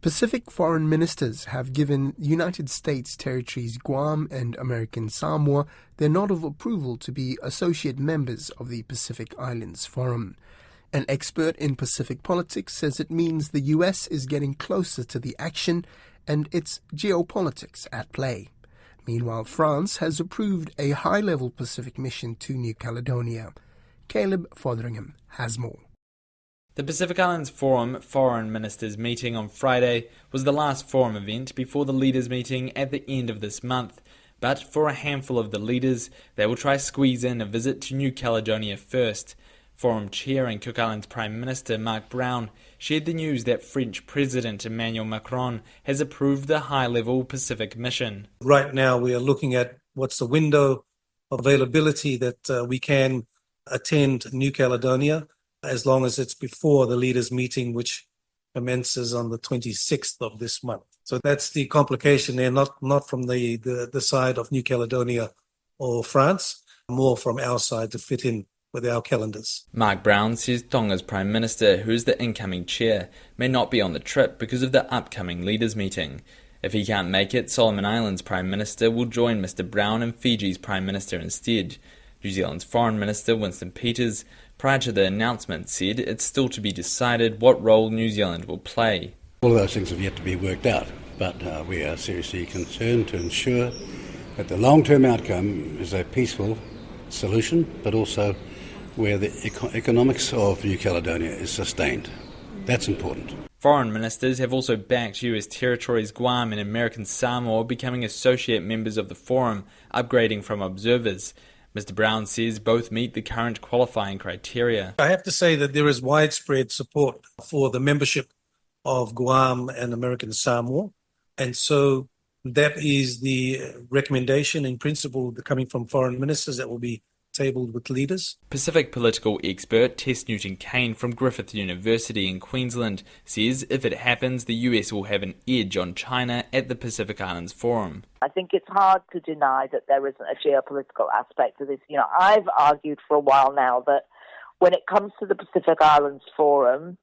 Pacific foreign ministers have given United States territories Guam and American Samoa their nod of approval to be associate members of the Pacific Islands Forum. An expert in Pacific politics says it means the U.S. is getting closer to the action and its geopolitics at play. Meanwhile, France has approved a high-level Pacific mission to New Caledonia. Caleb Fotheringham has more. The Pacific Islands Forum Foreign Ministers meeting on Friday was the last forum event before the leaders' meeting at the end of this month. But for a handful of the leaders, they will try squeeze in a visit to New Caledonia first. Forum Chair and Cook Islands Prime Minister Mark Brown shared the news that French President Emmanuel Macron has approved the high-level Pacific mission. Right now we are looking at what's the window of availability that we can attend New Caledonia, as long as it's before the leaders' meeting, which commences on the 26th of this month. So that's the complication there, not from the side of New Caledonia or France, more from our side to fit in with our calendars. Mark Brown says Tonga's Prime Minister, who is the incoming chair, may not be on the trip because of the upcoming leaders' meeting. If he can't make it, Solomon Islands Prime Minister will join Mr Brown and Fiji's Prime Minister instead. New Zealand's Foreign Minister Winston Peters, prior to the announcement, said it's still to be decided what role New Zealand will play. All of those things have yet to be worked out, but we are seriously concerned to ensure that the long-term outcome is a peaceful solution, but also where the economics of New Caledonia is sustained. That's important. Foreign ministers have also backed US territories Guam and American Samoa becoming associate members of the forum, upgrading from observers. Mr Brown says both meet the current qualifying criteria. I have to say that there is widespread support for the membership of Guam and American Samoa, and so that is the recommendation in principle coming from foreign ministers that will be tabled with leaders. Pacific political expert Tess Newton-Cain from Griffith University in Queensland says if it happens, the US will have an edge on China at the Pacific Islands Forum. I think it's hard to deny that there isn't a geopolitical aspect to this. I've argued for a while now that when it comes to the Pacific Islands Forum,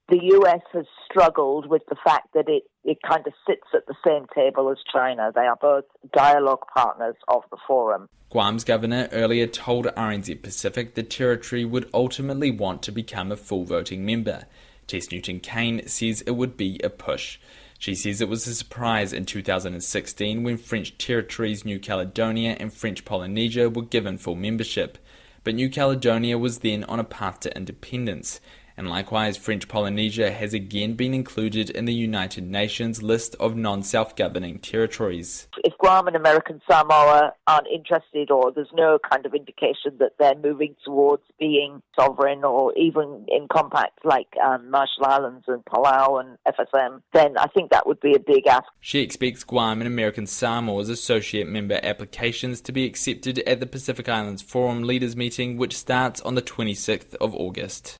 the US has struggled with the fact that it kind of sits at the same table as China. They are both dialogue partners of the forum. Guam's governor earlier told RNZ Pacific the territory would ultimately want to become a full voting member. Tess Newton-Cain says it would be a push. She says it was a surprise in 2016 when French territories New Caledonia and French Polynesia were given full membership. But New Caledonia was then on a path to independence. And likewise, French Polynesia has again been included in the United Nations list of non-self-governing territories. If Guam and American Samoa aren't interested, or there's no kind of indication that they're moving towards being sovereign or even in compacts like Marshall Islands and Palau and FSM, then I think that would be a big ask. She expects Guam and American Samoa's associate member applications to be accepted at the Pacific Islands Forum Leaders Meeting, which starts on the 26th of August.